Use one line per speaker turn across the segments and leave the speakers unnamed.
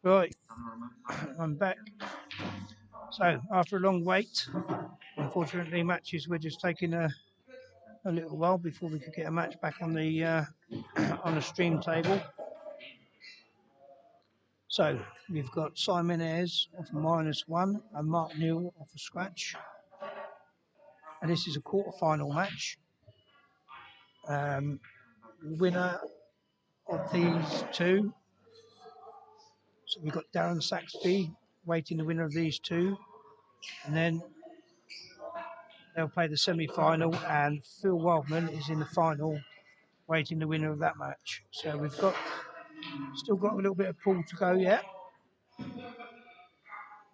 Right, I'm back. So, after a long wait, unfortunately, matches were just taking a little while before we could get a match back on the on the stream table. So, we've got Simon Ayers off -1 and Mark Newell off a scratch. And this is a quarter-final match. The winner of these two. So we've got Darren Saxby waiting the winner of these two. And then they'll play the semi-final, and Phil Wildman is in the final, waiting the winner of that match. So we've still got a little bit of pool to go yet.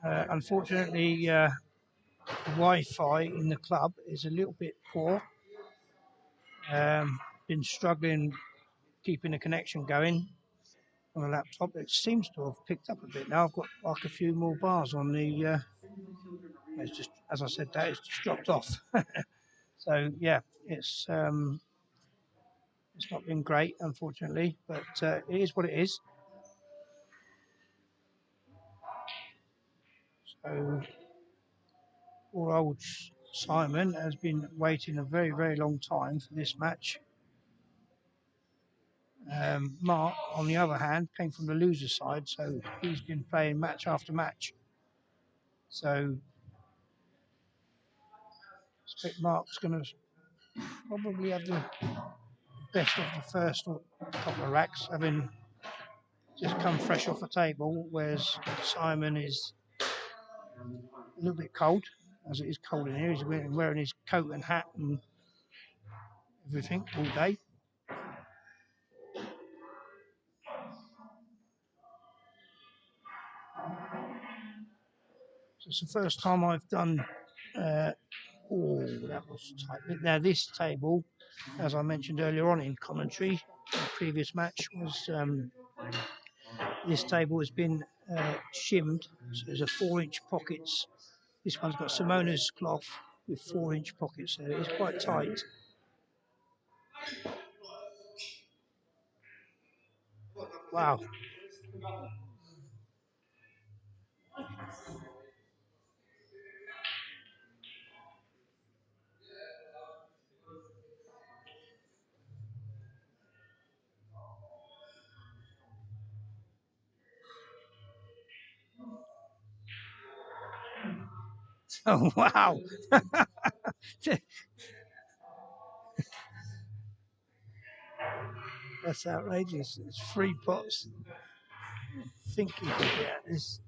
Unfortunately, the Wi-Fi in the club is a little bit poor. Been struggling keeping the connection going on a laptop. It seems to have picked up a bit now. I've got like a few more bars on the. It's just, as I said, that it's just dropped off. So yeah, it's not been great, unfortunately, but it is what it is. So poor old Simon has been waiting a very, very long time for this match. Mark, on the other hand, came from the loser side, so he's been playing match after match. So I expect Mark's going to probably have the best of the first couple of racks, having just come fresh off the table, whereas Simon is a little bit cold, as it is cold in here. He's wearing his coat and hat and everything all day. So it's the first time I've done. That was tight. Now this table, as I mentioned earlier on in commentary, the previous match was this table has been shimmed. So there's a 4-inch pockets. This one's got Simona's cloth with 4-inch pockets, so it's quite tight. Wow. Oh wow. That's outrageous. It's 3 pots. I think you can get this.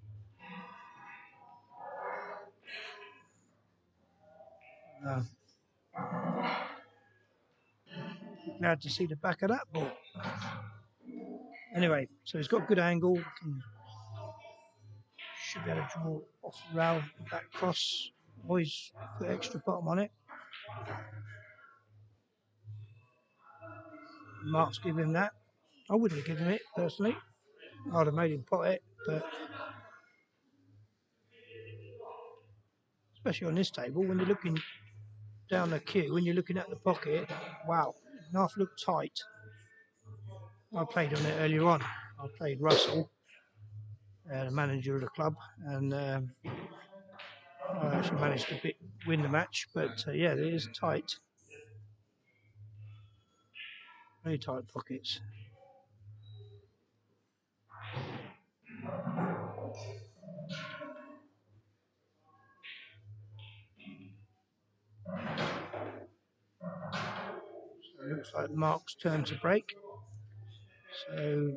Glad to see the back of that ball. Anyway, so he's got good angle. Should be able to draw off the rail, back cross. Always put extra bottom on it. Mark's giving him that. I wouldn't have given him it personally. I'd have made him pot it, but especially on this table, when you're looking down the queue, when you're looking at the pocket, wow, half looked tight. I played on it earlier on. I played Russell, the manager of the club, and I actually managed to win the match. But yeah, it is tight. Very tight pockets. So it looks like Mark's turn to break. So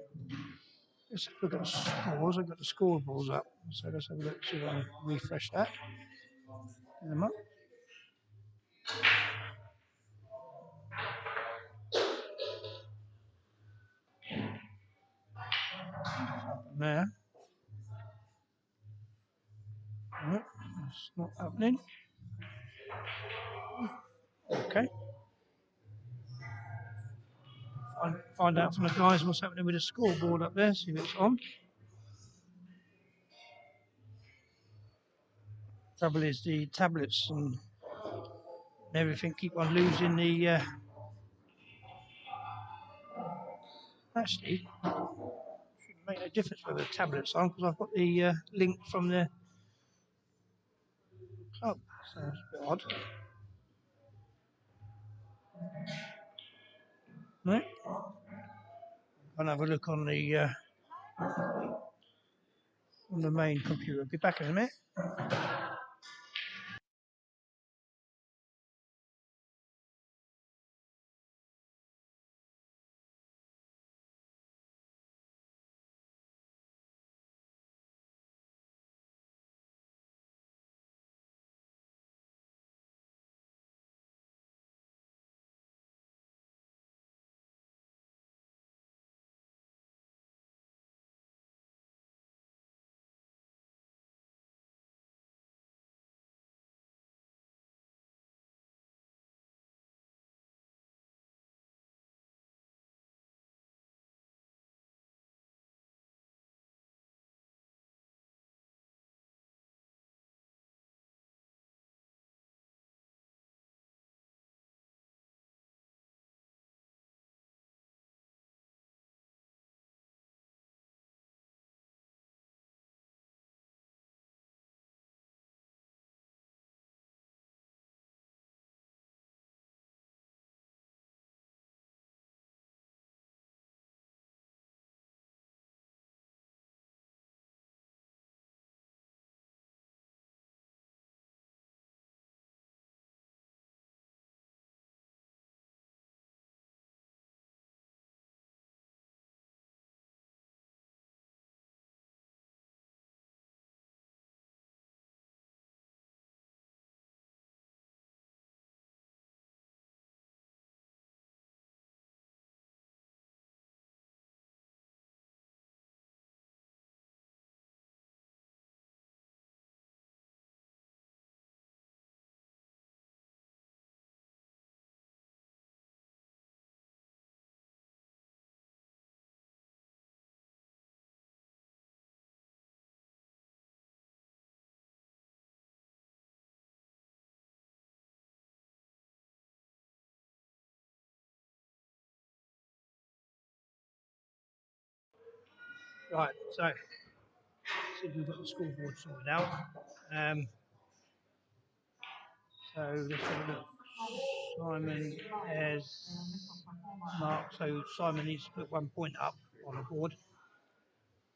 let's have a look at the scores. I've got the scoreboards up. So let's have a look, see if I can refresh that. Get them up. There. No, it's not happening. Okay. Find out from the guys what's happening with the scoreboard up there, see if it's on. Trouble is the tablets and everything keep on losing the actually shouldn't make no difference whether the tablet's on because I've got the link from the club. So it's a bit odd. Right. I'll have a look on the main computer. I'll be back in a minute. Right, so see if we've got the scoreboard sorted out. So let's have a look. Simon has Mark, so Simon needs to put 1 point up on the board.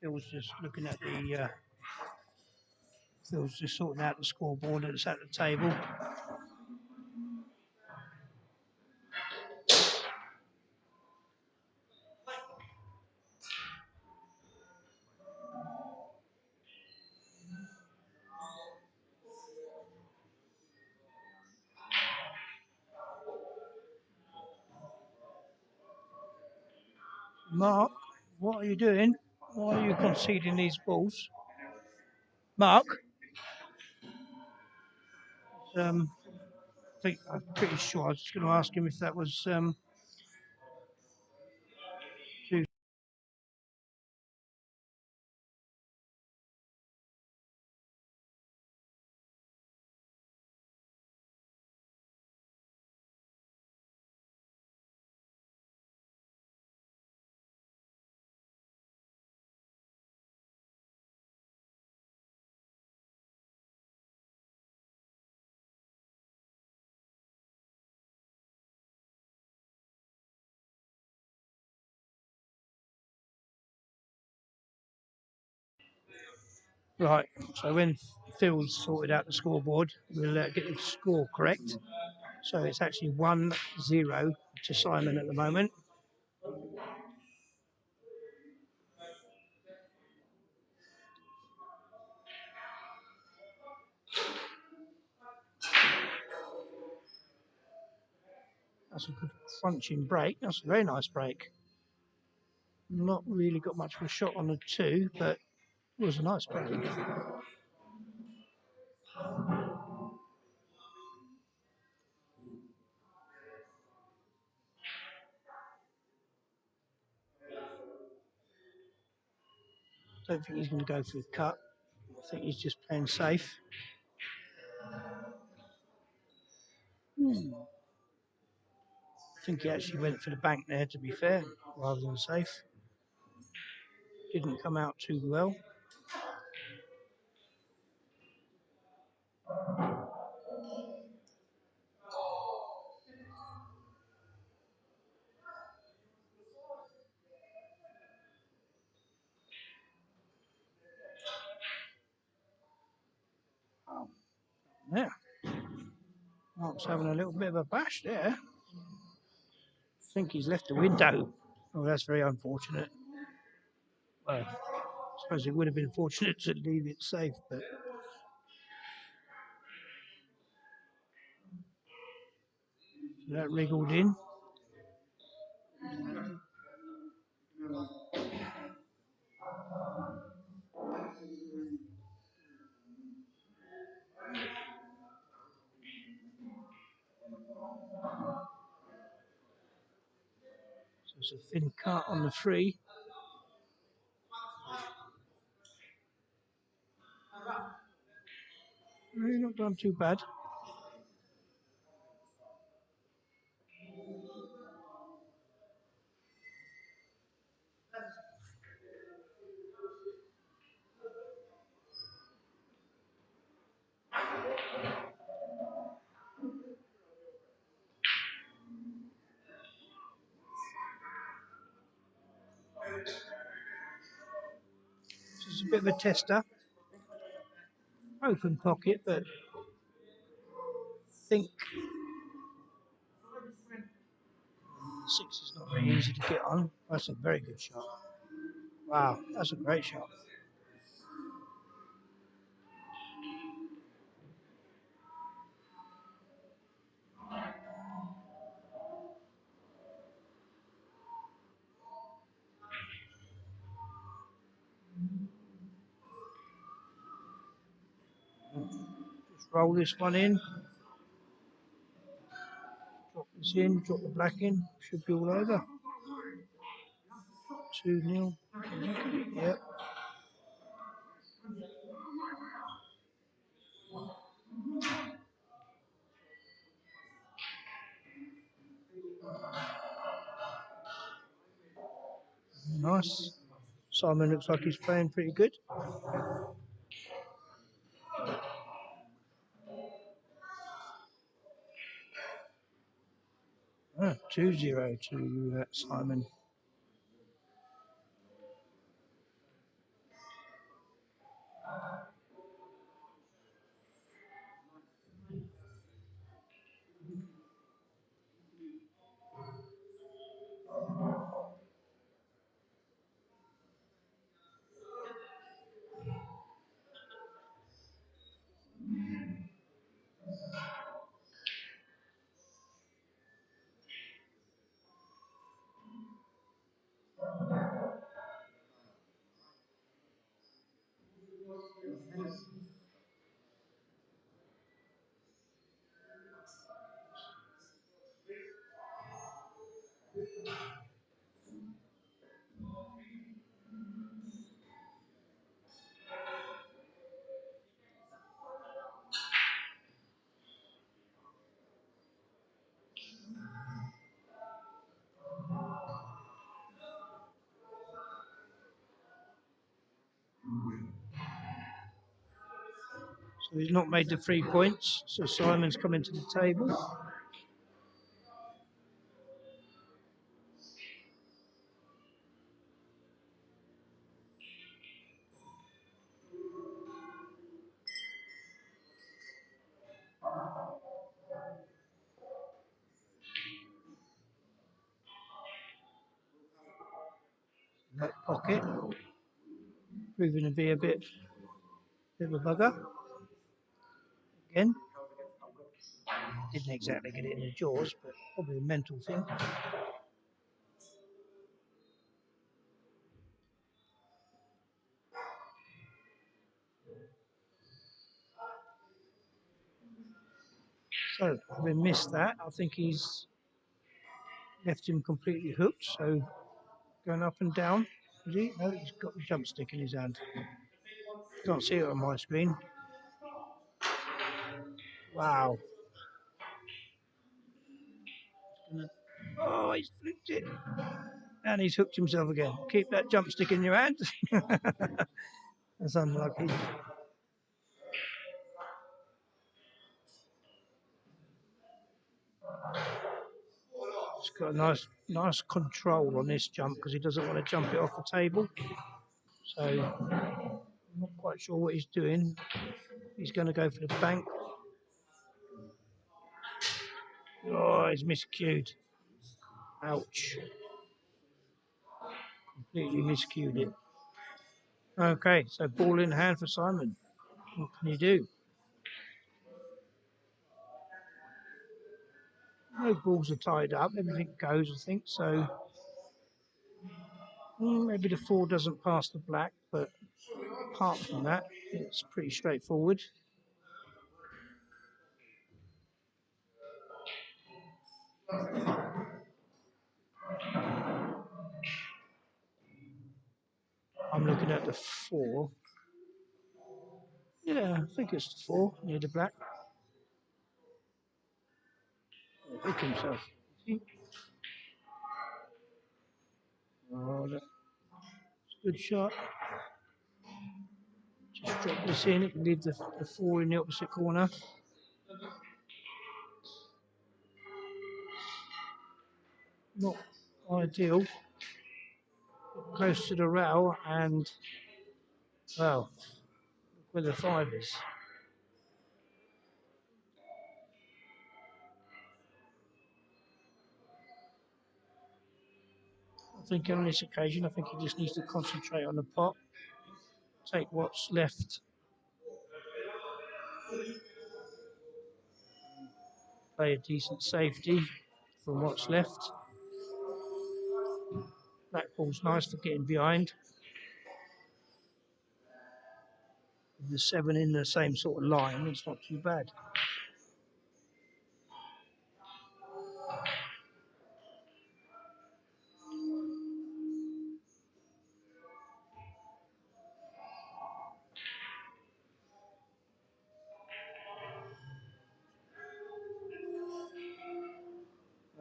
Phil's just looking at the Phil's just sorting out the scoreboard that's at the table. Mark, what are you doing? Why are you conceding these balls? Mark, I think I'm pretty sure I was just going to ask him if that was too. Right, so when Phil's sorted out the scoreboard, we'll get the score correct. So it's actually 1-0 to Simon at the moment. That's a good crunching break. That's a very nice break. Not really got much of a shot on the two, but it was a nice break. Don't think he's going to go for the cut. I think he's just playing safe. I think he actually went for the bank there, to be fair, rather than safe. didn't come out too well. Yeah, Mark's having a little bit of a bash there. I think he's left the window. Oh, that's very unfortunate. Well, I suppose it would have been fortunate to leave it safe, but that wriggled in. So it's a thin cut on the free. Really not done too bad. So it's a bit of a tester. Open pocket, but I think 6 is not very easy to get on. That's a very good shot. Wow, that's a great shot. Just roll this one in. Drop this in, drop the black in. Should be all over. 2-0. Yep. Nice. Simon looks like he's playing pretty good. 2-0 to Simon. So he's not made the 3 points. So Simon's coming to the table. That pocket proving to be a bit of a bugger. Again, didn't exactly get it in the jaws, but probably a mental thing. So having missed that, I think he's left him completely hooked. So going up and down. Is he? No, he's got the jump stick in his hand. Can't see it on my screen. Wow. Oh, he's flicked it. And he's hooked himself again. Keep that jump stick in your hand. That's unlucky. He's got a nice control on this jump because he doesn't want to jump it off the table. So I'm not quite sure what he's doing. He's going to go for the bank. Oh, he's miscued. Ouch. Completely miscued it. Okay, so ball in hand for Simon. What can he do? No balls are tied up. Everything goes, I think. So maybe the 4 doesn't pass the black, but apart from that, it's pretty straightforward. I'm looking at the 4. Yeah, I think it's the 4 near the black. Hook himself. Oh, that's a good shot. Just drop this in. It can leave the 4 in the opposite corner. Not ideal. Close to the rail, and well, look where the 5 is. I think on this occasion, I think he just needs to concentrate on the pot, take what's left, play a decent safety from what's left. Black ball's nice for getting behind. With the 7 in the same sort of line, it's not too bad.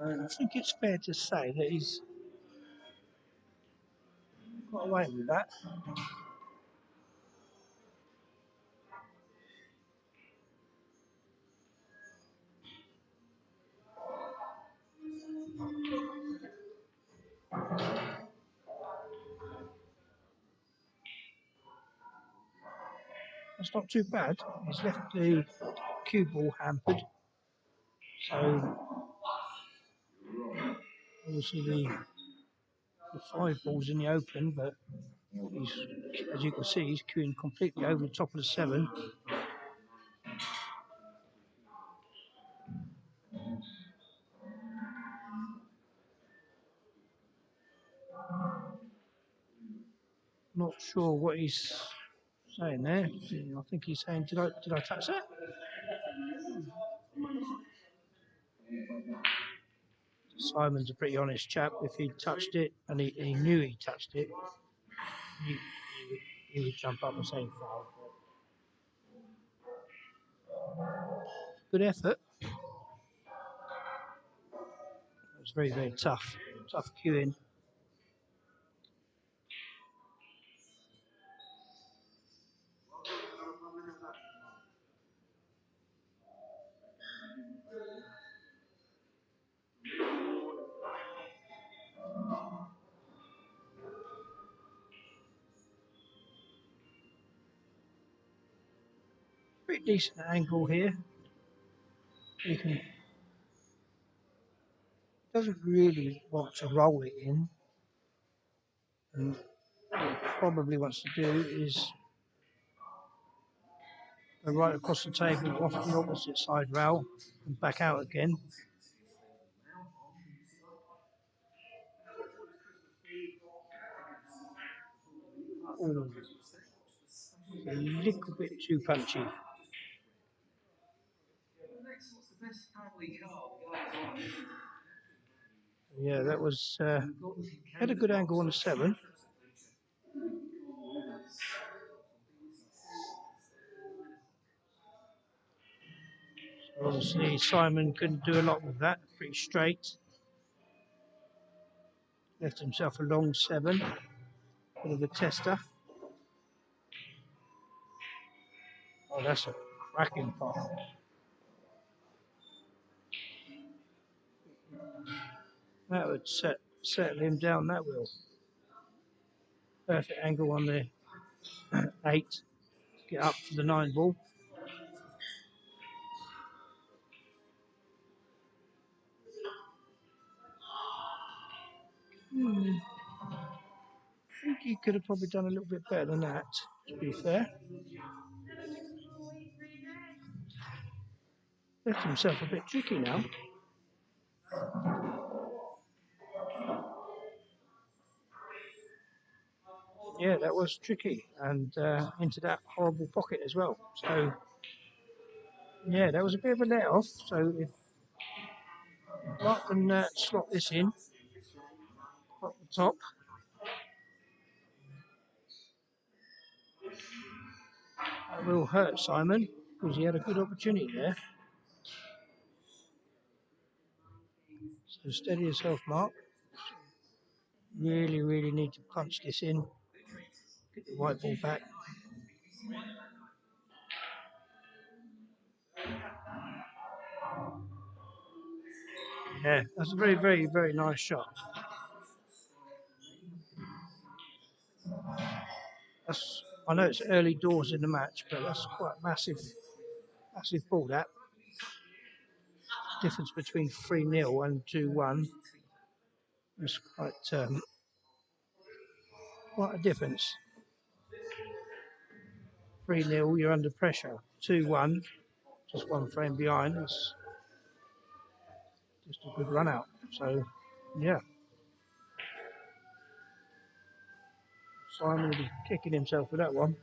I think it's fair to say that he's got away with that. That's not too bad. He's left the cue ball hampered. So obviously the 5 ball's in the open, but he's, as you can see, he's queuing completely over the top of the 7. Not sure what he's saying there. I think he's saying, did I touch that? Simon's a pretty honest chap. If he touched it and he knew he touched it, he would jump up and say foul. Good effort. It was very, very tough queuing. Pretty decent angle here. He doesn't really want to roll it in. And what he probably wants to do is go right across the table off the opposite side rail and back out again. Ooh, a little bit too punchy. Yeah, that was had a good angle on the 7. So obviously Simon couldn't do a lot with that. Pretty straight. Left himself a long 7. Bit of a tester. Oh, that's a cracking pot. That would settle him down, that will. Perfect angle on the 8. Get up for the 9 ball. I think he could have probably done a little bit better than that, to be fair. Left himself a bit tricky now. Yeah, that was tricky, and into that horrible pocket as well. So, yeah, that was a bit of a let off. So, if Mark can slot this in at the top, that will hurt Simon because he had a good opportunity there. So, steady yourself, Mark. Really, really need to punch this in. Get the white ball back. Yeah, that's a very, very, very nice shot. I know it's early doors in the match, but that's quite massive ball. That difference between 3-0 and 2-1 is quite a difference. 3-0, you're under pressure. 2-1, just one frame behind. It's just a good run out. So, yeah. Simon will be kicking himself with that one.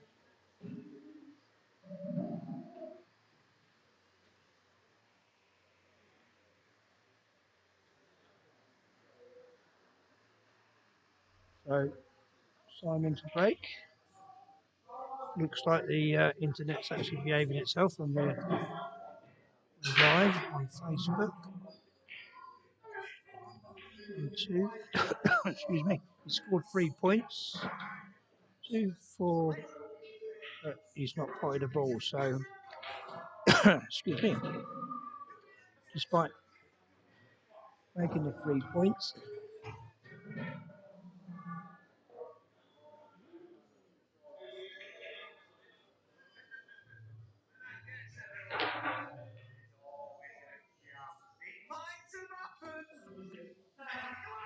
So, Simon to break. Looks like the internet's actually behaving itself on the live on Facebook. And 2, excuse me, he scored 3 points. 2, 4, but he's not potted a ball, so excuse me. Despite making the 3 points,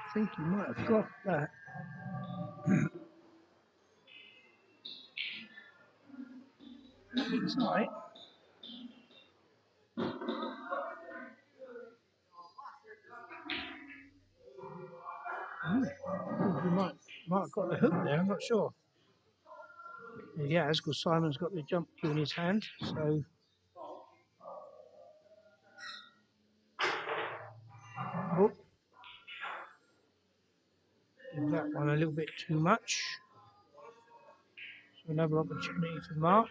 I think he might have got that. It's right. He might have got the hook there, I'm not sure. Yeah, as because Simon's got the jump cue in his hand, so oh, give that one a little bit too much. So another opportunity for Mark.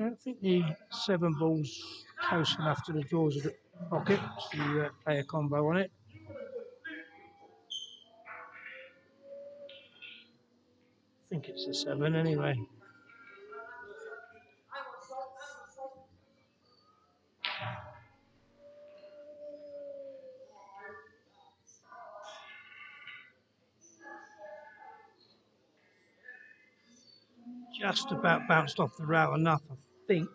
I think the 7 ball's close enough to the jaws of the pocket to play a combo on it. I think it's a 7 anyway. Just about bounced off the rail enough, I think.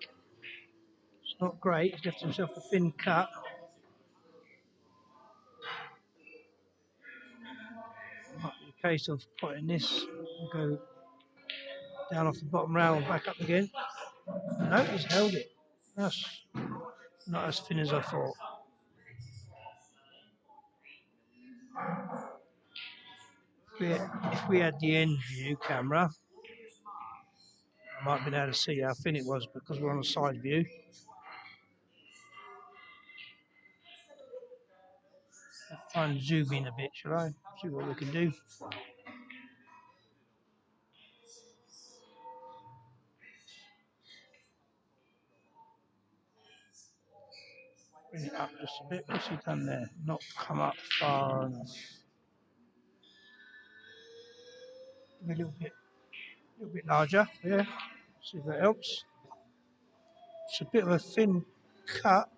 It's not great. He's left himself a thin cut. Might be a case of putting this, go down off the bottom rail and back up again. No, he's held it. That's not as thin as I thought. If we had the end view camera, I might have been able to see how thin it was because we're on a side view. I'll try and zoom in a bit, shall I? See what we can do. Bring it up just a bit. What's he done there? Not come up far enough. A little bit larger. Yeah. See if that helps. It's a bit of a thin cut.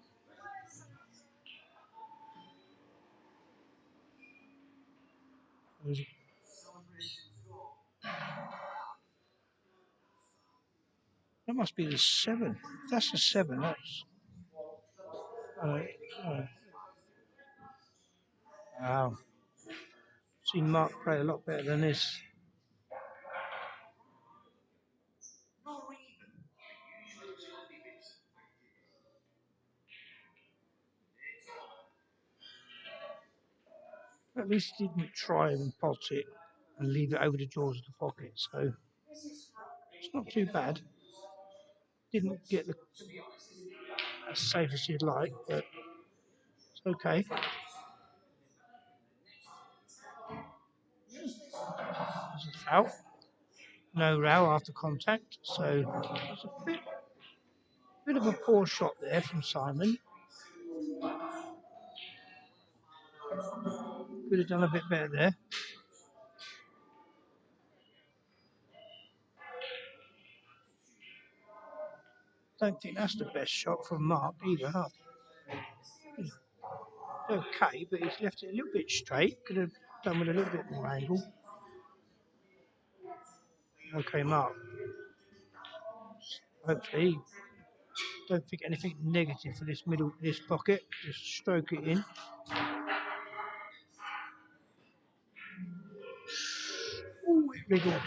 That must be the 7. That's the 7. That's. Uh, wow. Seen Mark play a lot better than this. At least he didn't try and pot it and leave it over the jaws of the pocket. So it's not too bad. Didn't get as safe as you'd like, but it's okay. There's a foul. No row after contact. So it's a bit of a poor shot there from Simon. Could have done a bit better there. Don't think that's the best shot from Mark either. Huh? Okay, but he's left it a little bit straight. Could have done with a little bit more angle. Okay, Mark. Hopefully, don't think anything negative for this pocket. Just stroke it in. Ooh, it wriggled.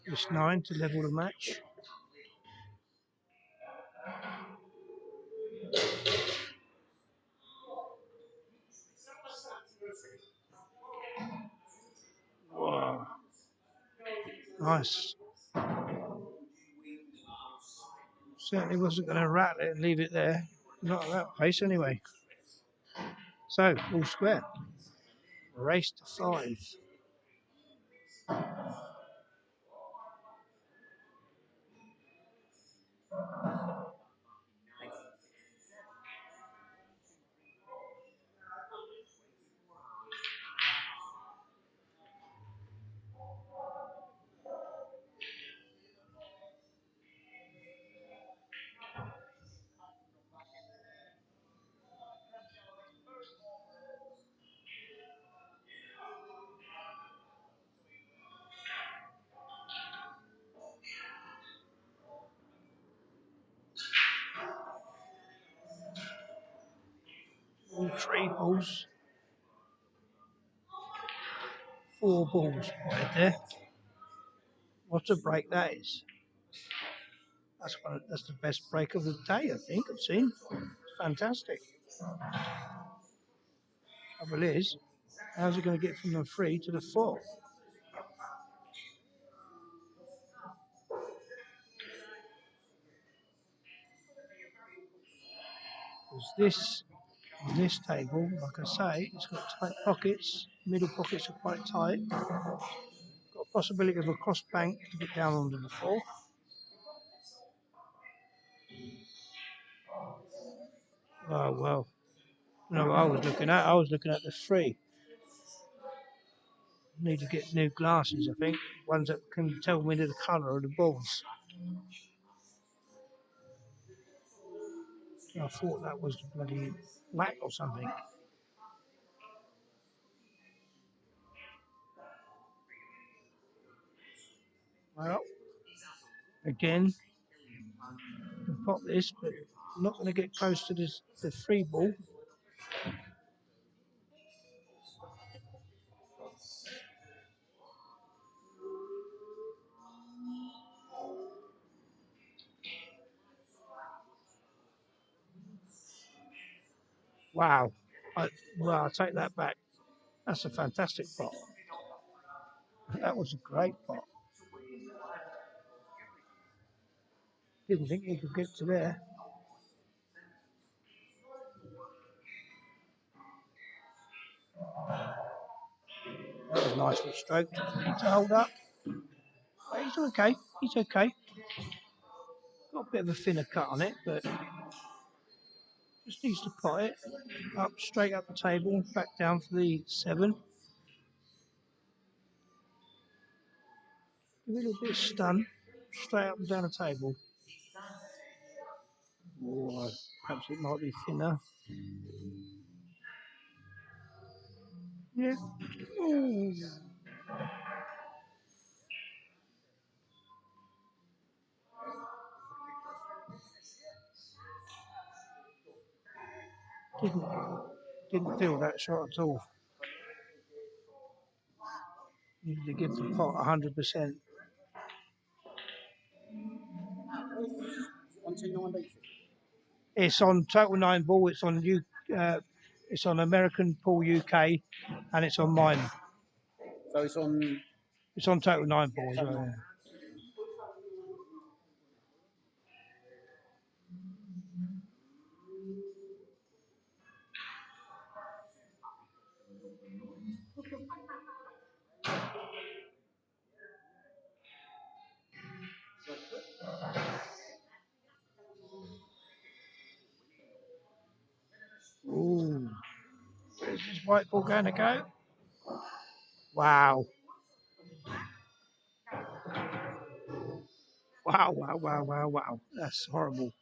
Just 9 to level the match. Wow. Nice. Certainly wasn't going to rattle it and leave it there. Not at that pace anyway. So, all square. Race to 5. All 3 balls. 4 balls right there. What a break that is. That's the best break of the day, I think, I've seen. Fantastic. Trouble is, how's it going to get from the 3 to the 4? Because this table, like I say, it's got tight pockets. Middle pockets are quite tight. Got a possibility of a cross bank to get down onto the 4. Oh, well. You know what I was looking at? I was looking at the 3. Need to get new glasses, I think. Ones that can tell me the colour of the balls. I thought that was bloody black or something. Well, again, can pop this, but I'm not going to get close to the 3 ball. Wow. I'll take that back. That's a fantastic pot. That was a great pot. Didn't think he could get to there. That was nicely stroked. Need to hold up. But he's okay. He's okay. got a bit of a thinner cut on it, but just needs to pot it up, straight up the table, back down for the 7. Give it a little bit of stun, straight up and down the table. Oh, perhaps it might be thinner. Yeah. Ooh. Didn't feel that shot at all. Needed to give the pot 100%. It's on Total9Ball. It's on American Pool UK, and it's on mine.
So it's on.
It's on Total9Ball as well. Yeah. Ooh, where's this white ball going to go? Wow. Wow, wow, wow, wow, wow. That's horrible.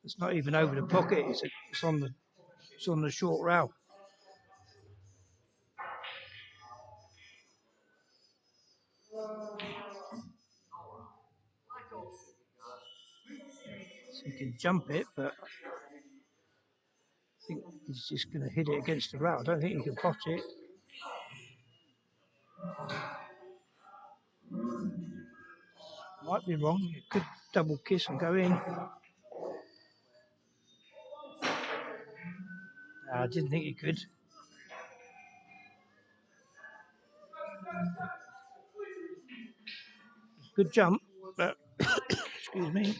It's not even over the pocket. It's on the short rail. So he can jump it, but I think he's just going to hit it against the rail. I don't think he can pot it. Might be wrong. It could double kiss and go in. I didn't think he could. Good jump, but excuse me.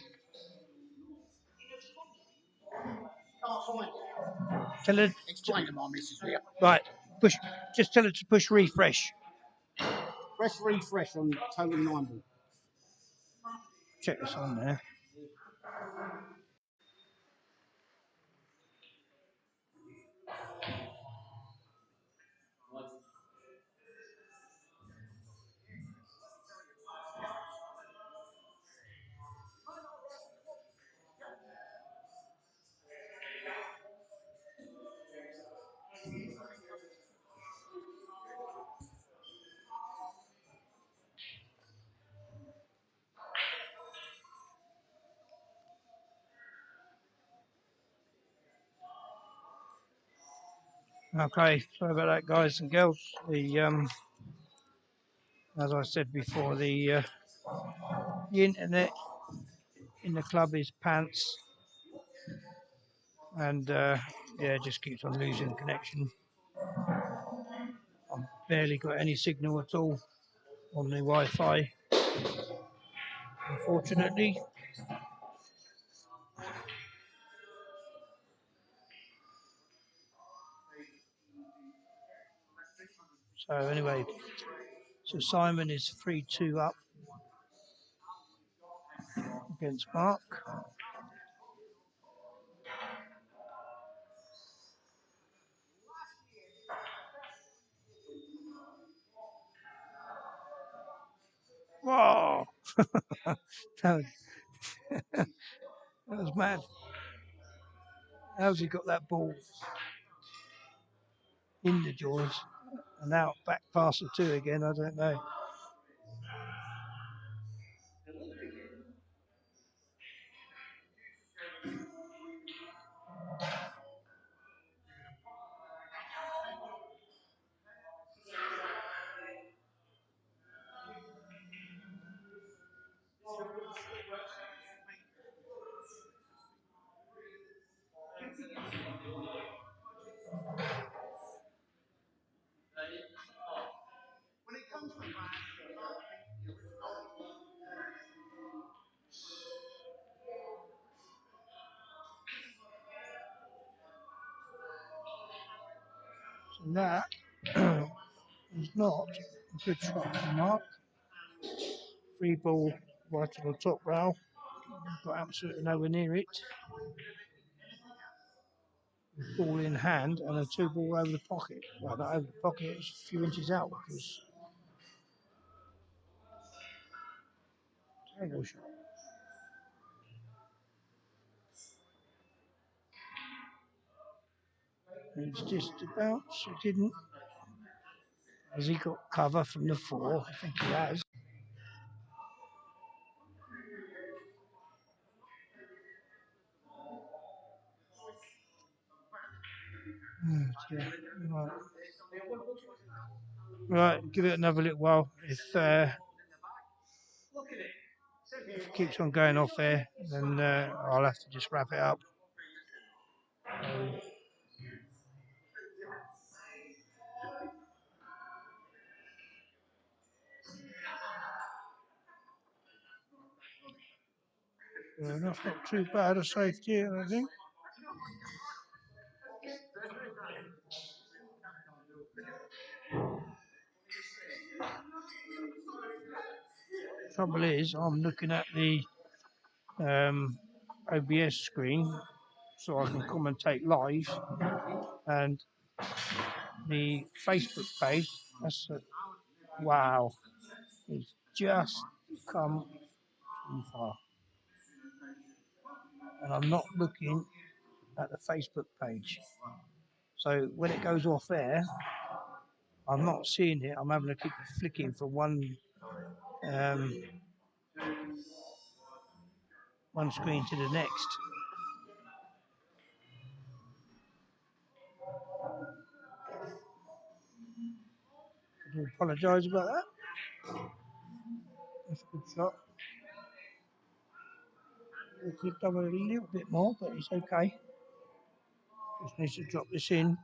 Tell her.
Explain to my missus here.
Right, push. Just tell her to push refresh.
Press refresh on Total9Ball.
Check this on there. Okay, sorry about that, guys and girls. As I said before, the internet in the club is pants, and yeah, it just keeps on losing connection. I've barely got any signal at all on the Wi-Fi, unfortunately. So anyway, so Simon is 3-2 up against Mark. Whoa! that, was, that was mad. How's he got that ball in the jaws and out back past the 2 again? I don't know. So that was not a good shot from Mark. 3 ball right on the top rail. Got absolutely nowhere near it. Ball in hand and a 2-ball over the pocket. Well, not over the pocket, it's a few inches out, which was a terrible shot. And it's just a bounce. It didn't. Has he got cover from the 4? I think he has. Oh, dear. Right. Right, give it another little while. If it keeps on going off there, then I'll have to just wrap it up. That's not too bad a safety, I think. Trouble is, I'm looking at the OBS screen so I can commentate live, and the Facebook page, wow, it's just come too far. And I'm not looking at the Facebook page. So when it goes off there, I'm not seeing it. I'm having to keep flicking from one screen to the next. I do apologise about that. That's a good shot. We could have done a little bit more, but it's okay. Just needs to drop this in.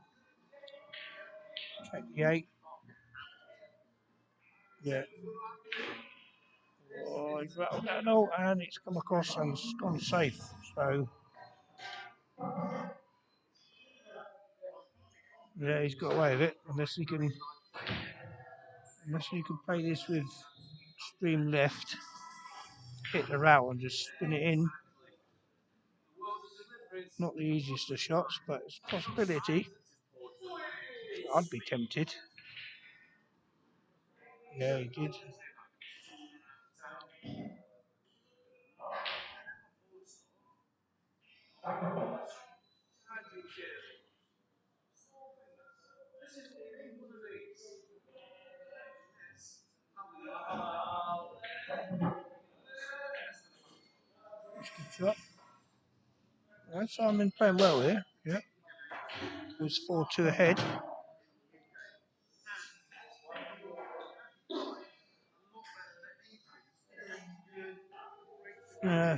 Check the 8. Yeah. Oh, he's rattled that note and it's come across and it's gone safe. So, yeah, he's got away with it. Unless he can play this with stream left, hit the rail and just spin it in. Not the easiest of shots, but it's a possibility. I'd be tempted. Yeah, he did. That's a good shot. Right, Simon playing well here. Yeah. It was 4-2 ahead.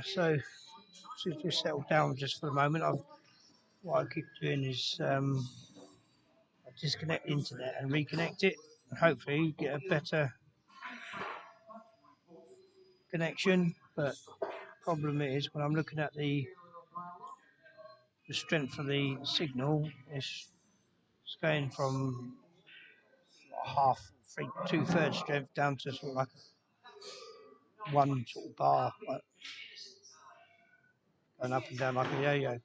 So just settle down just for a moment. What I keep doing is I disconnect the internet and reconnect it, and hopefully get a better connection. But problem is when I'm looking at the strength of the signal, it's going from half, 2/3 strength down to sort of like one sort of bar, like going up and down like a yo-yo.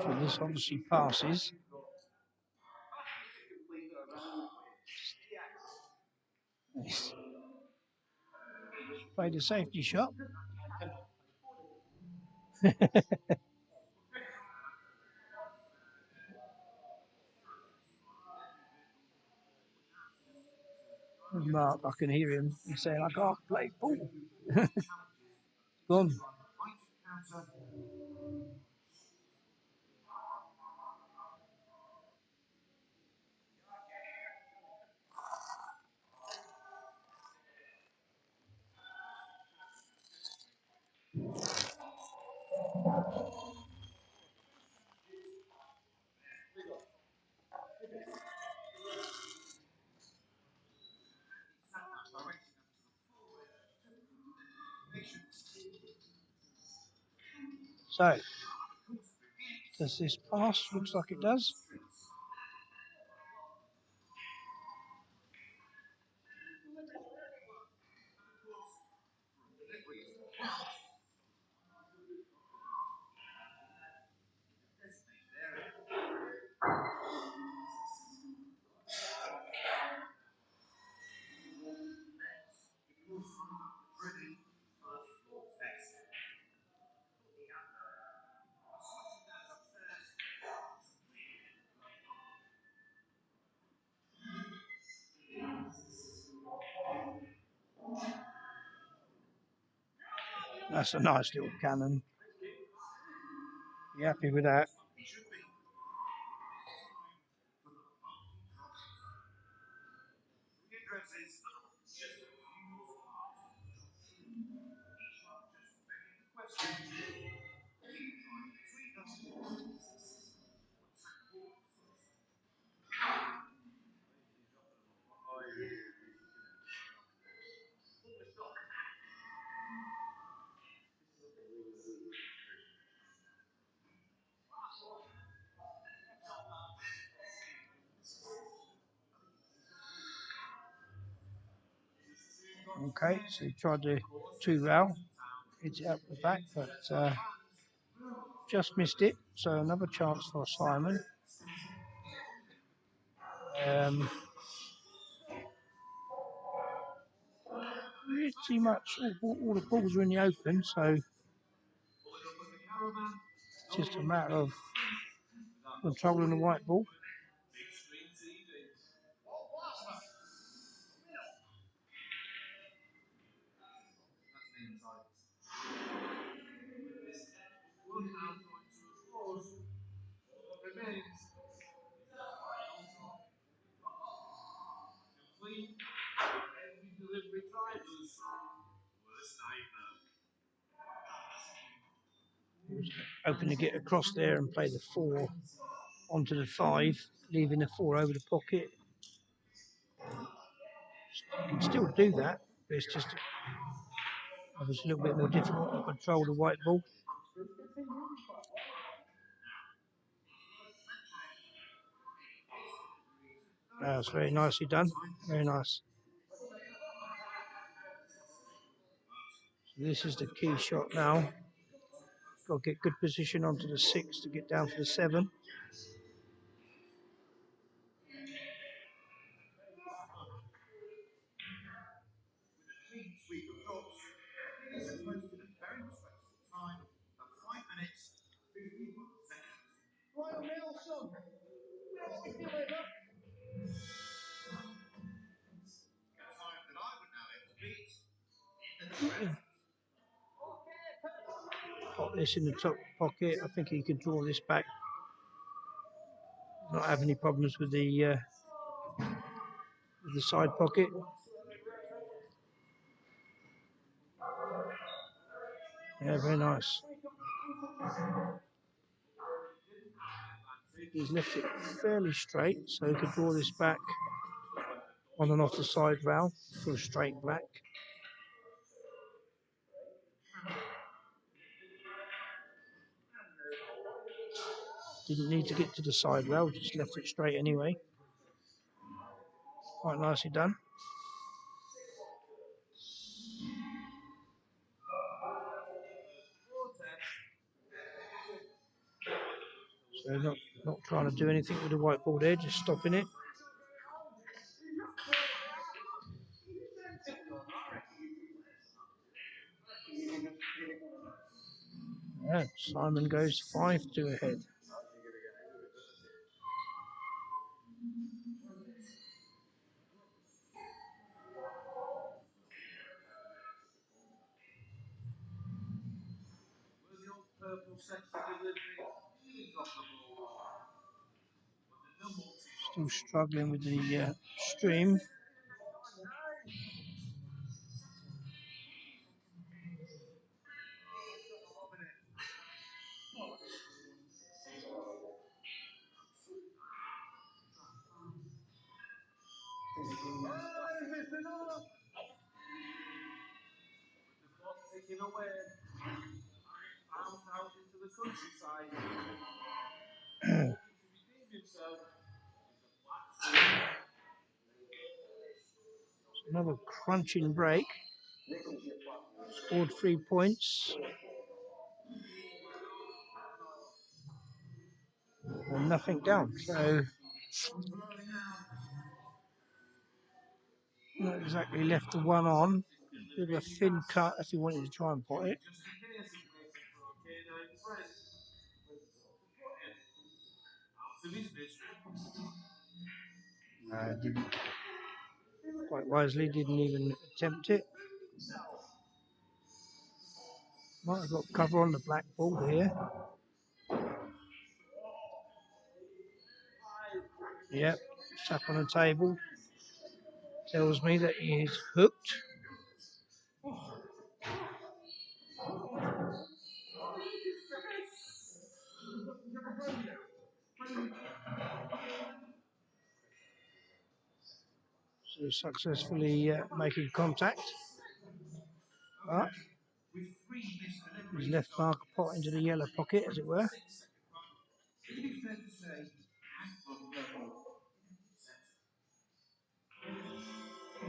So this obviously passes. Played a safety shot. Mark, I can hear him. He's saying, I can't play ball. Gone. So, does this pass? Looks like it does. That's a nice little cannon. You happy with that? Okay, so he tried the 2-rail, hit it up the back, but just missed it. So another chance for Simon. Pretty much all the balls are in the open, so it's just a matter of controlling the white ball. Hoping to get across there and play the 4 onto the 5, leaving the 4 over the pocket. You can still do that, but it's just obviously a little bit more difficult to control the white ball. That's very nicely done. Very nice. So this is the key shot now. Got to get good position onto the 6 to get down for the 7. Pop this in the top pocket. I think he can draw this back. Not have any problems with the side pocket. Yeah, very nice. He's left it fairly straight, so he could draw this back on and off the side rail for a straight black. Didn't need to get to the side rail, just left it straight anyway. Quite nicely done. So not trying to do anything with the white ball there, just stopping it. Yeah, Simon goes 5-2 ahead. Still struggling with the stream. Another crunching break. Scored 3 points. And nothing down. So not exactly left the one on. Bit of a thin cut if you wanted to try and pot it. Didn't. Quite wisely, didn't even attempt it. Might have got cover on the black ball here. Yep, tap on the table. Tells me that he is hooked. So successfully making contact. But he's left Mark a pot into the yellow pocket, as it were.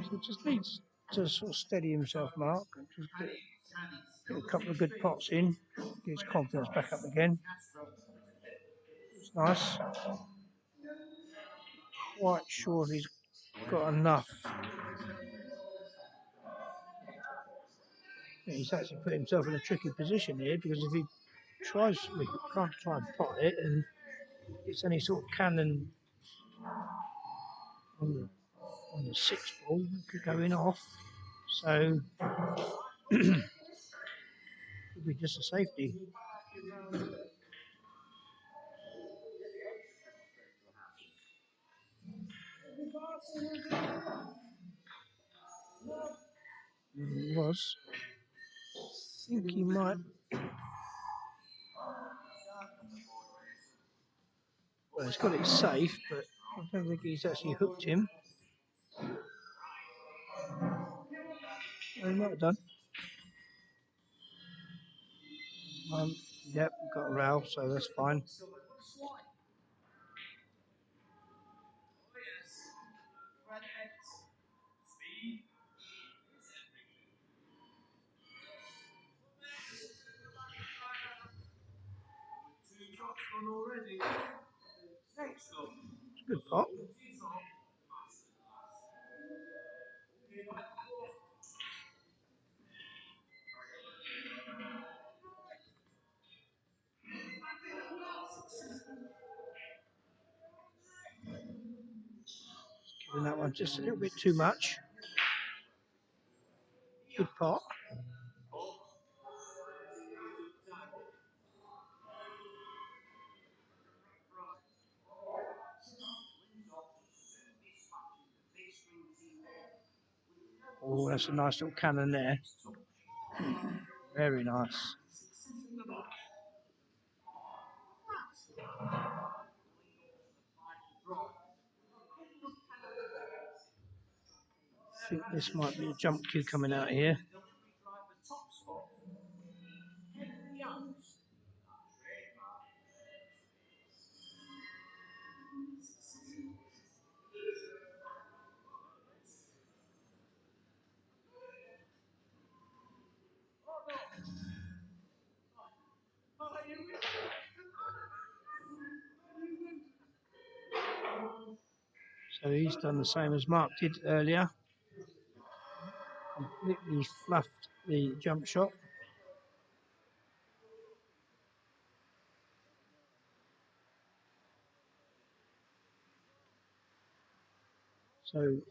So just needs to sort of steady himself, Mark. Just get a couple of good pots in, get his confidence back up again. It's nice. Quite sure he's got enough. He's actually put himself in a tricky position here because if he tries, we can't try and pot it, and it's any sort of cannon on the 6th ball, it could go in off. So could be just a safety. It was. I think he might. Well, he's got it safe, but I don't think he's actually hooked him. Well, he might have done. Yep, got a rail, so that's fine. It's a good pot. Giving that one just a little bit too much. Good pot. Oh, that's a nice little cannon there. Very nice. I think this might be a jump cue coming out here. So he's done the same as Mark did earlier. Completely fluffed the jump shot. So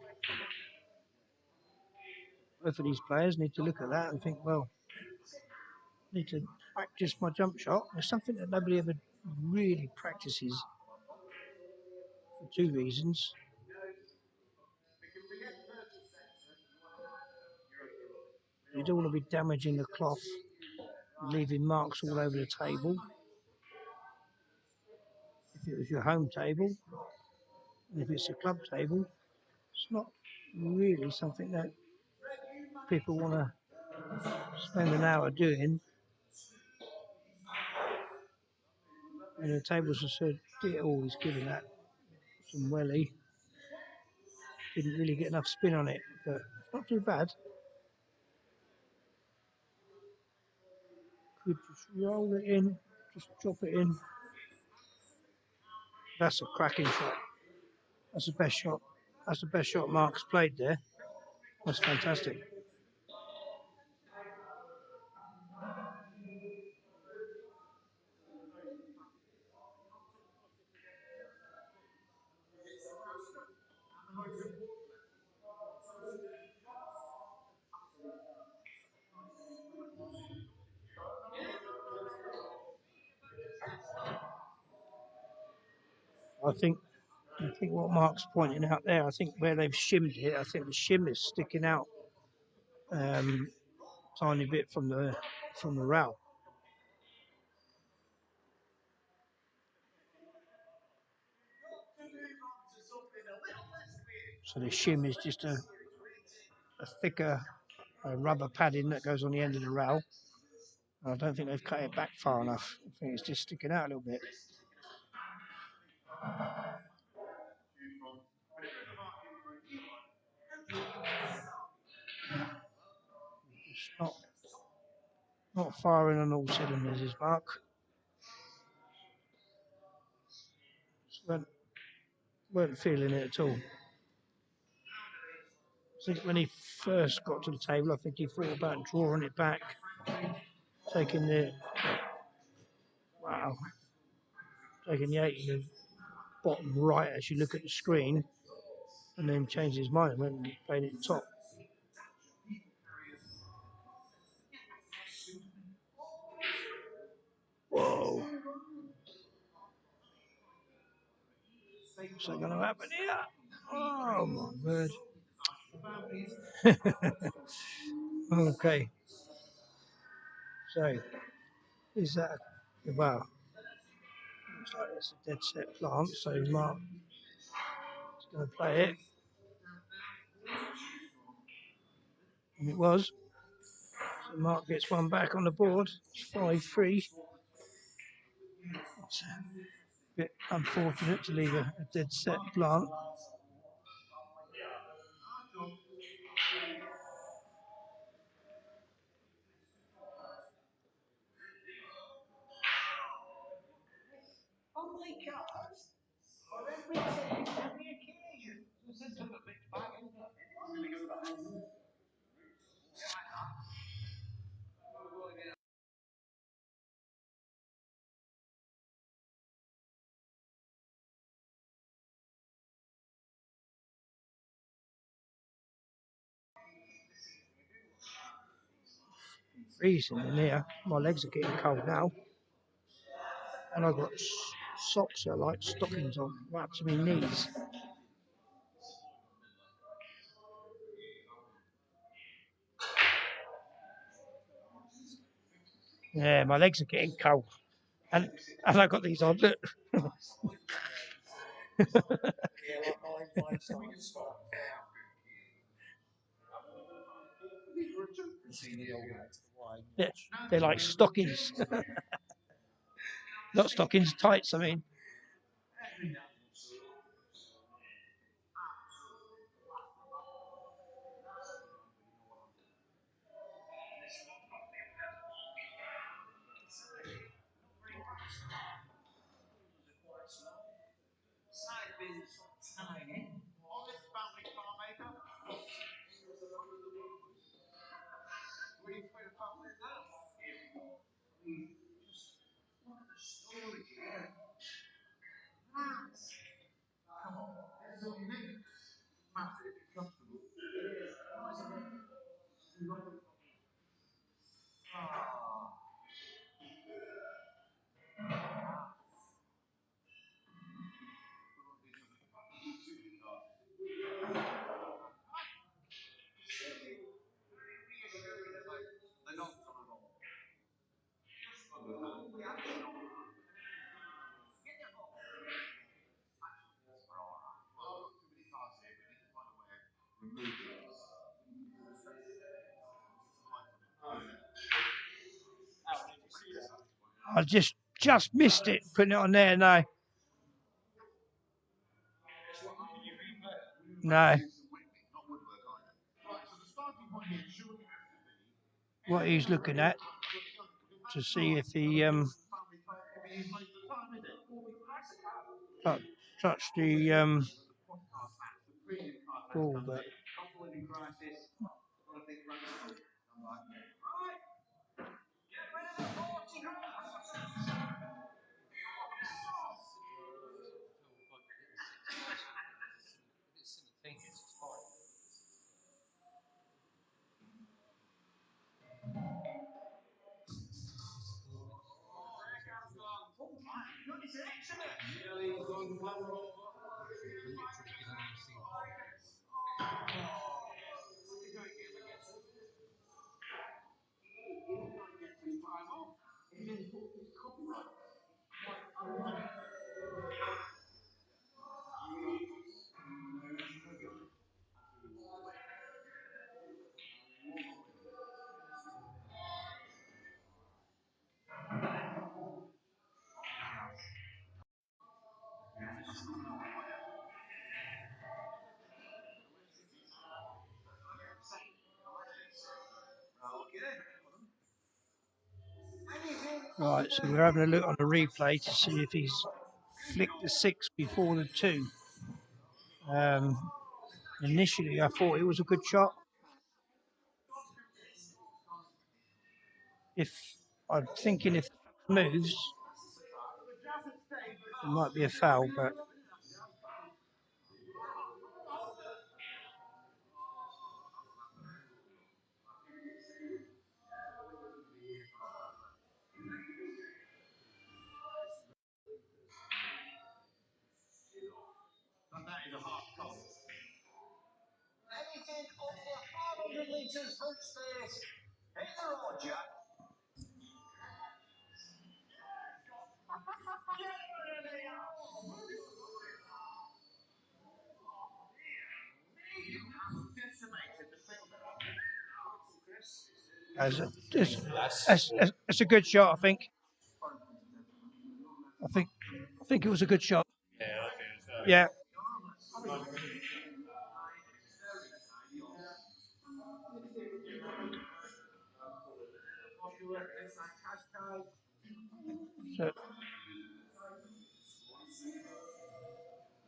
both of these players need to look at that and think, well, need to practice my jump shot. It's something that nobody ever really practices for two reasons. You don't want to be damaging the cloth, leaving marks all over the table. If it was your home table, and if it's a club table, it's not really something that people want to spend an hour doing. And the tables are so always given that some welly. Didn't really get enough spin on it, but it's not too bad. Could just roll it in, just drop it in. That's a cracking shot. That's the best shot. That's the best shot Mark's played there. That's fantastic. I think what Mark's pointing out there, I think where they've shimmed it, I think the shim is sticking out tiny bit from the rail. So the shim is just a thicker rubber padding that goes on the end of the rail. I don't think they've cut it back far enough. I think it's just sticking out a little bit. It's not firing on all cylinders, is Mark. Just weren't feeling it at all. I think when he first got to the table, I think he thought about drawing it back, taking the 8 in the bottom right as you look at the screen, and then changed his mind and went and played it top. Whoa. What's going to happen here? Oh my word. Okay. So, is that, well, looks like it's a dead set plant, so Mark is going to play it. And it was. So Mark gets one back on the board. It's 5-3. It's a bit unfortunate to leave a dead set plant. Freezing in here. My legs are getting cold now. And I've got socks that are like stockings on, right up to my knees. Yeah, my legs are getting cold. And I've got these on. Look. Yeah, they're like stockings. Not stockings, tights, I mean. I just missed it, putting it on there. No. No. What he's looking at to see if he touched the ball, but right. So we're having a look on the replay to see if he's flicked the 6 before the 2. Initially, I thought it was a good shot. If I'm thinking if it moves, it might be a foul, but it's a good shot. I think it was a good shot. Yeah. So,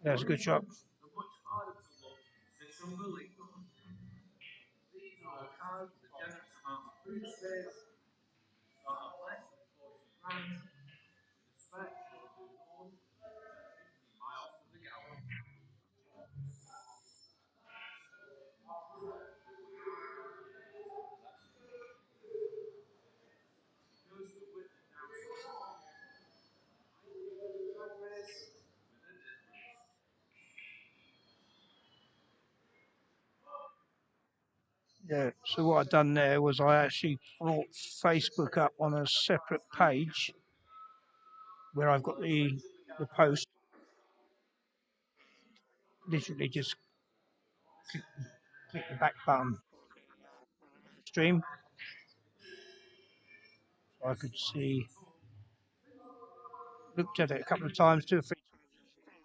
yeah, it's a good shot. Yeah. So what I've done there was I actually brought Facebook up on a separate page where I've got the post. Literally just click the back button, stream, so I could see. Looked at it a couple of times, 2 or 3 times,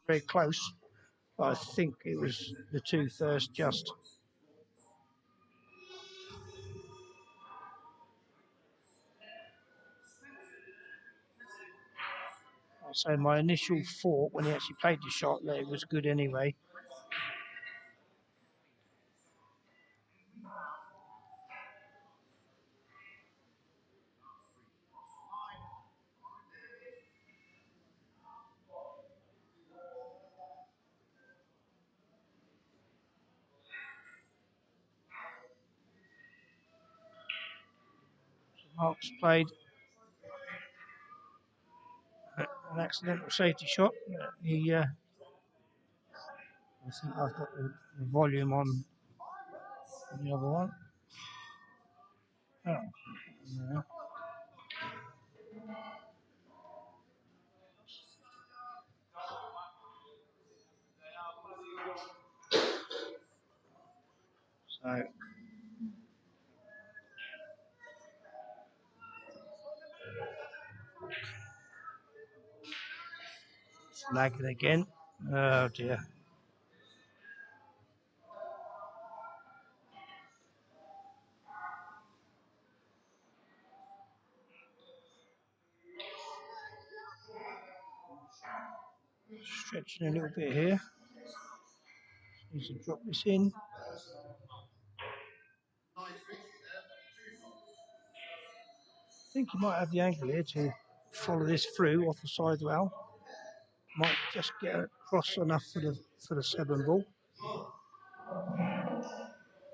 very close. But I think it was the 2 first just. So my initial thought when he actually played the shot there was good anyway. So Mark's played an accidental safety shot. I think I've got the volume on the other one. Oh, no. So Lagging again. Oh dear. Stretching a little bit here. Need to drop this in. I think you might have the angle here to follow this through off the side well. Might just get across enough for the 7 ball.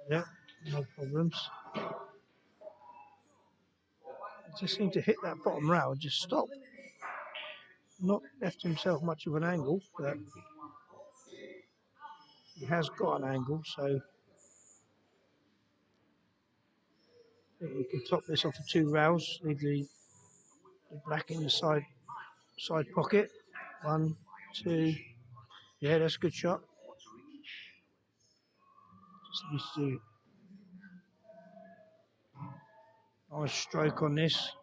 Yeah, no problems. He just seemed to hit that bottom rail and just stop. Not left himself much of an angle, but he has got an angle, so I think we can top this off the 2 rails, leave the black in the side pocket. 1, 2. Yeah, that's a good shot. Just needs to do a nice stroke on this.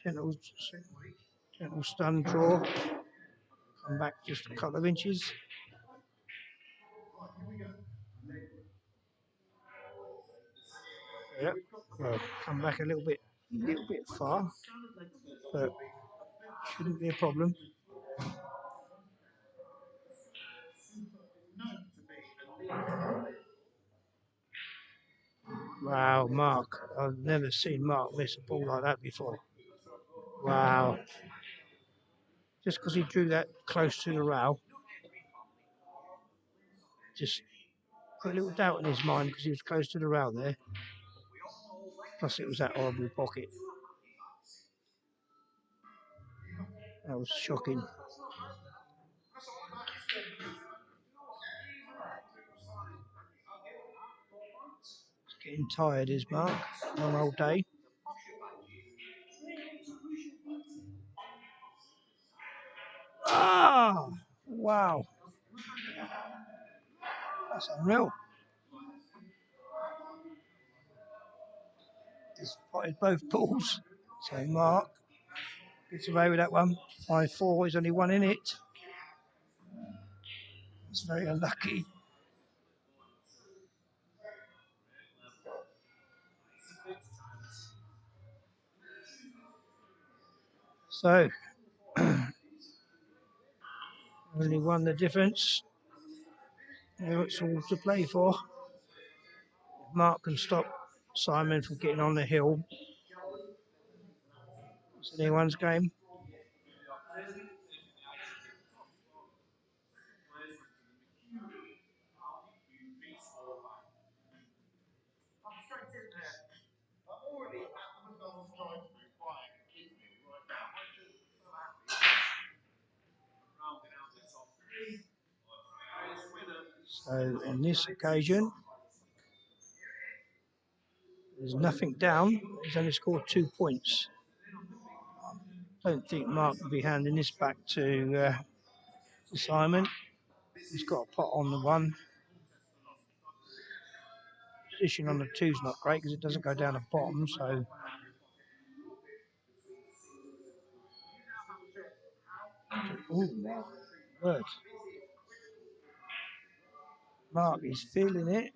Gentle stun draw. Come back just a couple of inches. Yep. Well, come back a little bit far, but shouldn't be a problem. Wow, Mark. I've never seen Mark miss a ball like that before. Wow. Just because he drew that close to the rail, just put a little doubt in his mind because he was close to the rail there. Plus it was that horrible pocket. That was shocking. He's getting tired, is Mark. Long old day. Ah! Wow. That's unreal. He's spotted both balls. So Mark gets away with that one. 5-4, he's only one in it. It's very unlucky. So, only one the difference. Now it's all to play for. If Mark can stop Simon from getting on the hill, it's anyone's game. So on this occasion, there's nothing down. He's only scored 2 points. I don't think Mark will be handing this back to Simon. He's got a pot on the 1. Position on the 2's not great because it doesn't go down the bottom. So ooh, word. Mark is feeling it.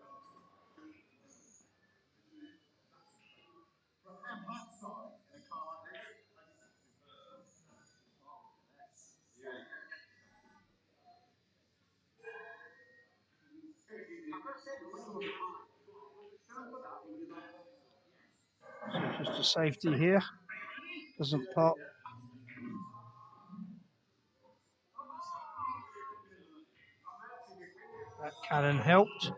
So just a safety here. Doesn't pop. That cannon helped.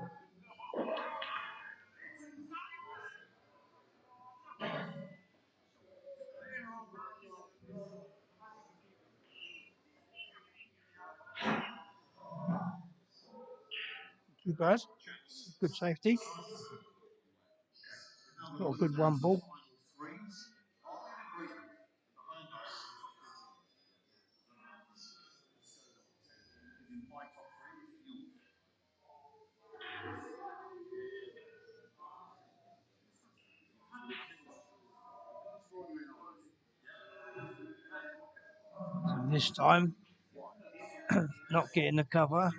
Too bad. Good safety. Got a good 1 ball. And this time, not getting the cover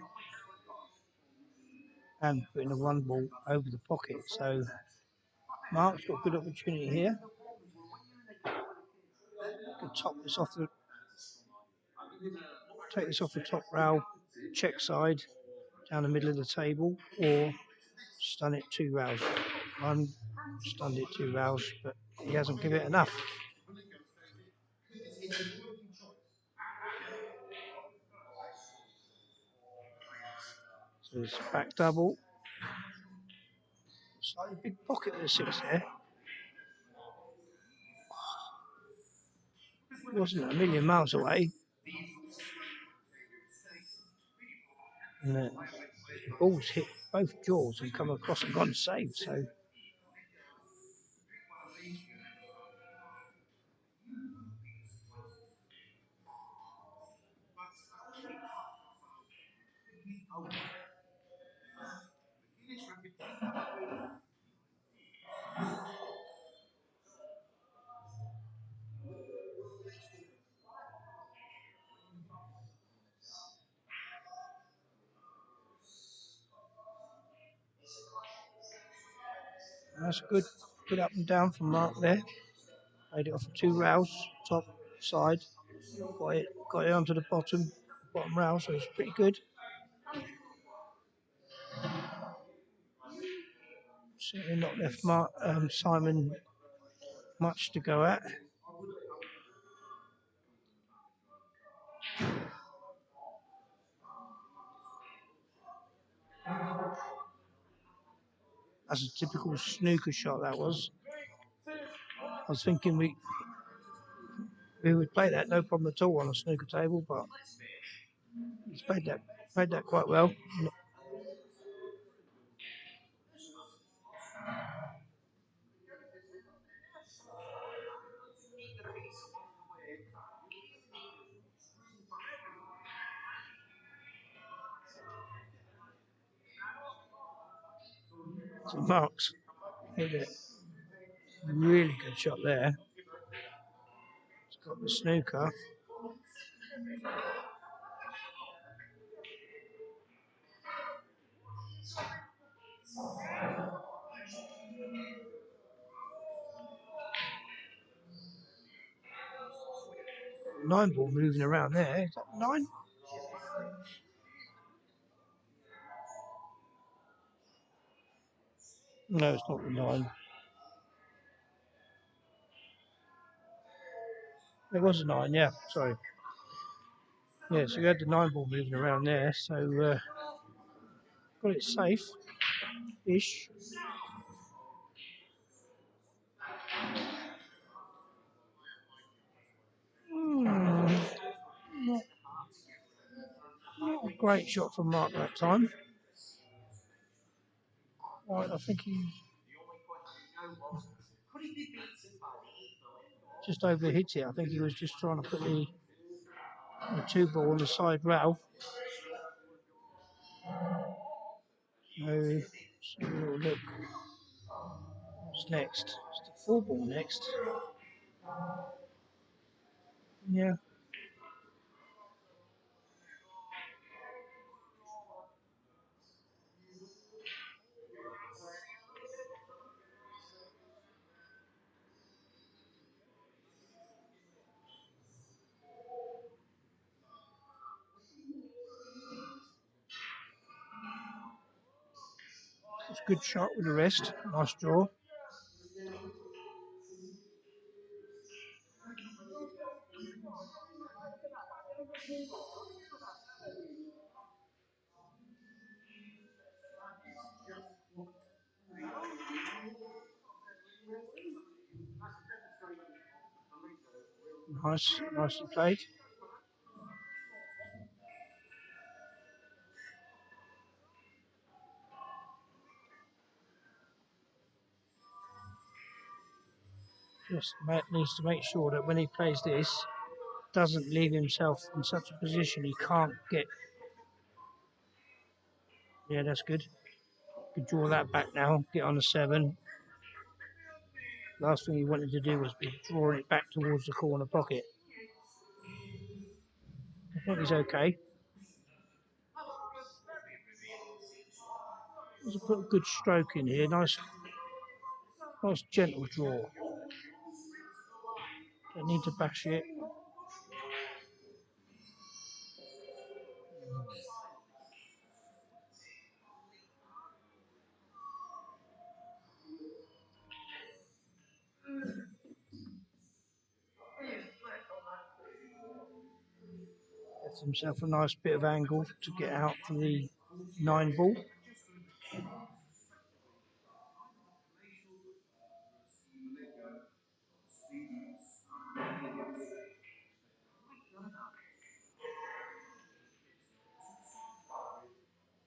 and putting the one ball over the pocket. So Mark's got a good opportunity here. Could take this off the top rail, check side, down the middle of the table, or stun it 2 rails. I'm stunned it 2 rails, but he hasn't given it enough. So it's back double. Slightly big pocket with a 6 there. It wasn't a million miles away. And the ball's hit both jaws and come across and gone saved. So that's good up and down from Mark there. Made it off of 2 rails, top side. Got it onto the bottom rail, so it's pretty good. Certainly not left Simon much to go at. That's a typical snooker shot, that was. I was thinking we would play that no problem at all on a snooker table, but he's played that quite well. So Mark's hit it. Really good shot there. He's got the snooker. Nine ball moving around there. Is that 9? No, it's not the 9. It was a 9, yeah. Sorry. Yeah, so we had the 9 ball moving around there. So got it safe-ish. Not a great shot from Mark that time. Right, I think he just overhit it. I think he was just trying to put the 2 ball on the side rail. So, let's have a little look. What's next? It's the 4 ball next. Yeah. It's a good shot with the rest. Nice draw. Nicely played. Just Matt needs to make sure that when he plays this, doesn't leave himself in such a position he can't get. Yeah, that's good. Could draw that back now. Get on the 7. Last thing he wanted to do was be drawing it back towards the corner pocket. I think he's okay. Just put a good stroke in here. Nice gentle draw. Don't need to bash it. Gets himself a nice bit of angle to get out for the 9-ball.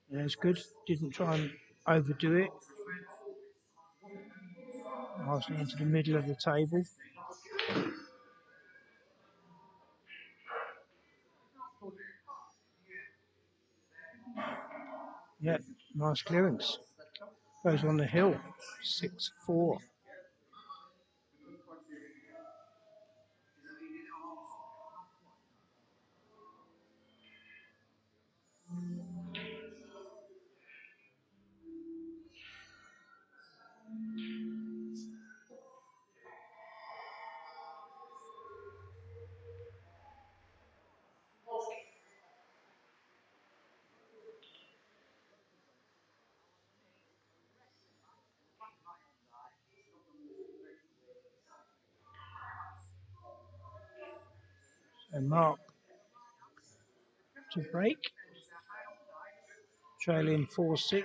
Yeah, it's good. Didn't try and overdo it. Nicely into the middle of the table. Yeah, nice clearance. Goes on the hill. 6-4. And Mark to break. Trailing 4-6.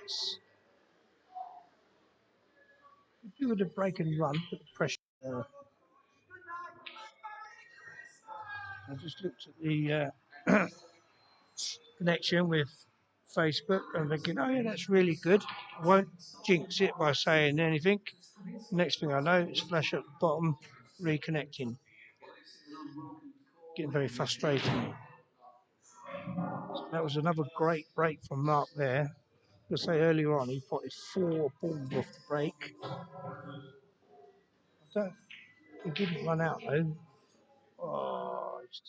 Do with a break and run, put the pressure there. I just looked at the connection with Facebook and thinking, oh yeah, that's really good. I won't jinx it by saying anything. Next thing I know, it's flash at the bottom, reconnecting. Getting very frustrating. So that was another great break from Mark there. I say earlier on, he potted 4 balls off the break. He didn't run out though. Oh, it's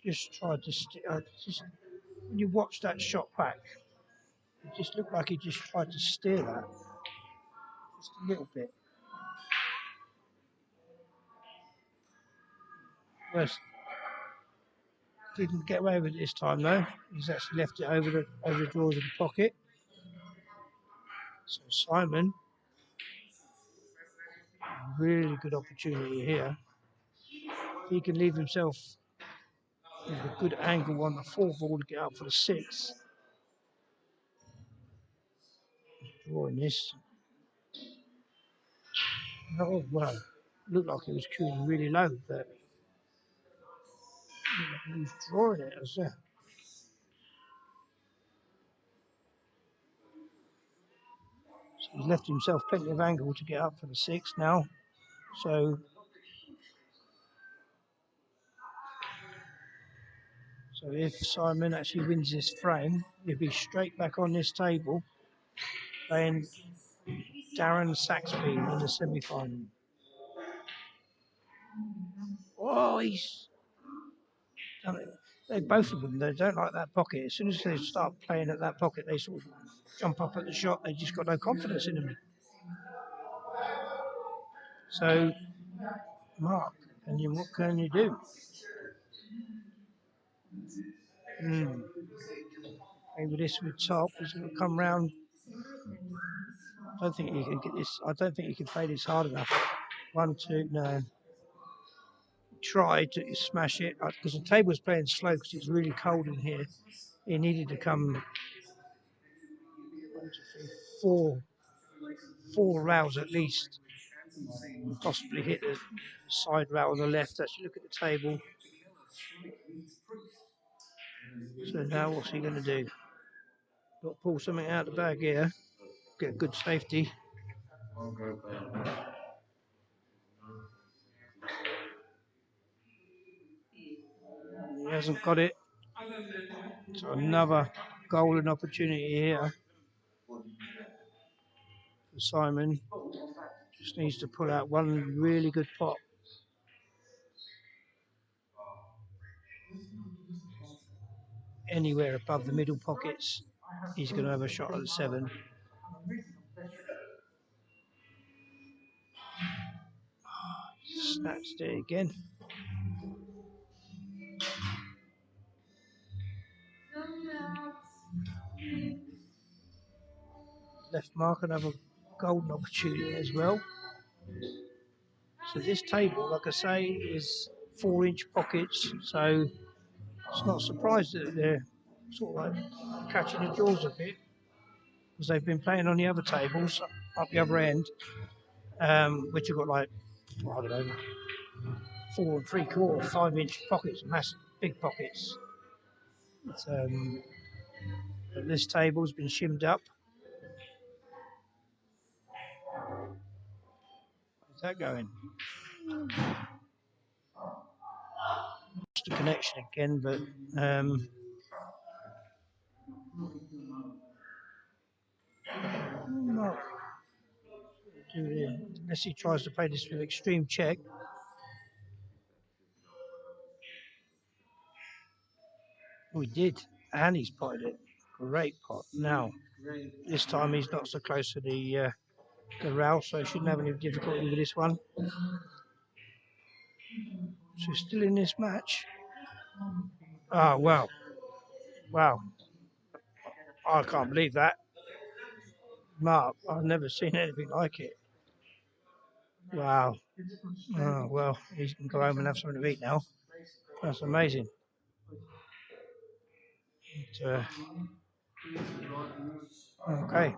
just tried to just when you watch that shot back, it just looked like he just tried to steer that just a little bit. West didn't get away with it this time though. He's actually left it over the drawers of the pocket. So Simon, really good opportunity here. If he can leave himself with a good angle on the 4 ball to get up for the 6. Drawing this. Oh well, looked like he was queuing really low, but he was drawing it as well. So he's left himself plenty of angle to get up for the 6 now. So if Simon actually wins this frame, he'll be straight back on this table playing Darren Saxby in the semi-final. Oh, he's done it. They both of them, they don't like that pocket. As soon as they start playing at that pocket, they sort of jump up at the shot. They just got no confidence in them. So, Mark, what can you do? Maybe this with top is going to come round. I don't think you can get this. I don't think you can play this hard enough. 1, 2, no. Tried to smash it because the table was playing slow because it's really cold in here. He needed to come 1, 2, 3, 4 rails at least, and possibly hit the side rail on the left. Actually, look at the table. So now what's he going to do? Got to pull something out of the bag here. Get good safety. He hasn't got it. So another golden opportunity here for Simon. Just needs to pull out one really good pot. Anywhere above the middle pockets. he's going to have a shot at the 7. Snatched it again. Left mark another golden opportunity as well. So this table, like I say, is 4-inch pockets, so it's not surprised that they're sort of like catching the jaws a bit, because they've been playing on the other tables up the other end, which have got like, I don't know, 4 3/4, 5-inch pockets, massive big pockets. But this table's been shimmed up. How's that going? Lost the connection again, but not unless he tries to play this with extreme check. Oh, he did, and he's potted it. Great pot. Now, this time he's not so close to the rail, so he shouldn't have any difficulty with this one. So still in this match. Oh, wow. Wow. I can't believe that. Mark, I've never seen anything like it. Wow. Oh, well, he can go home and have something to eat now. That's amazing. But, okay.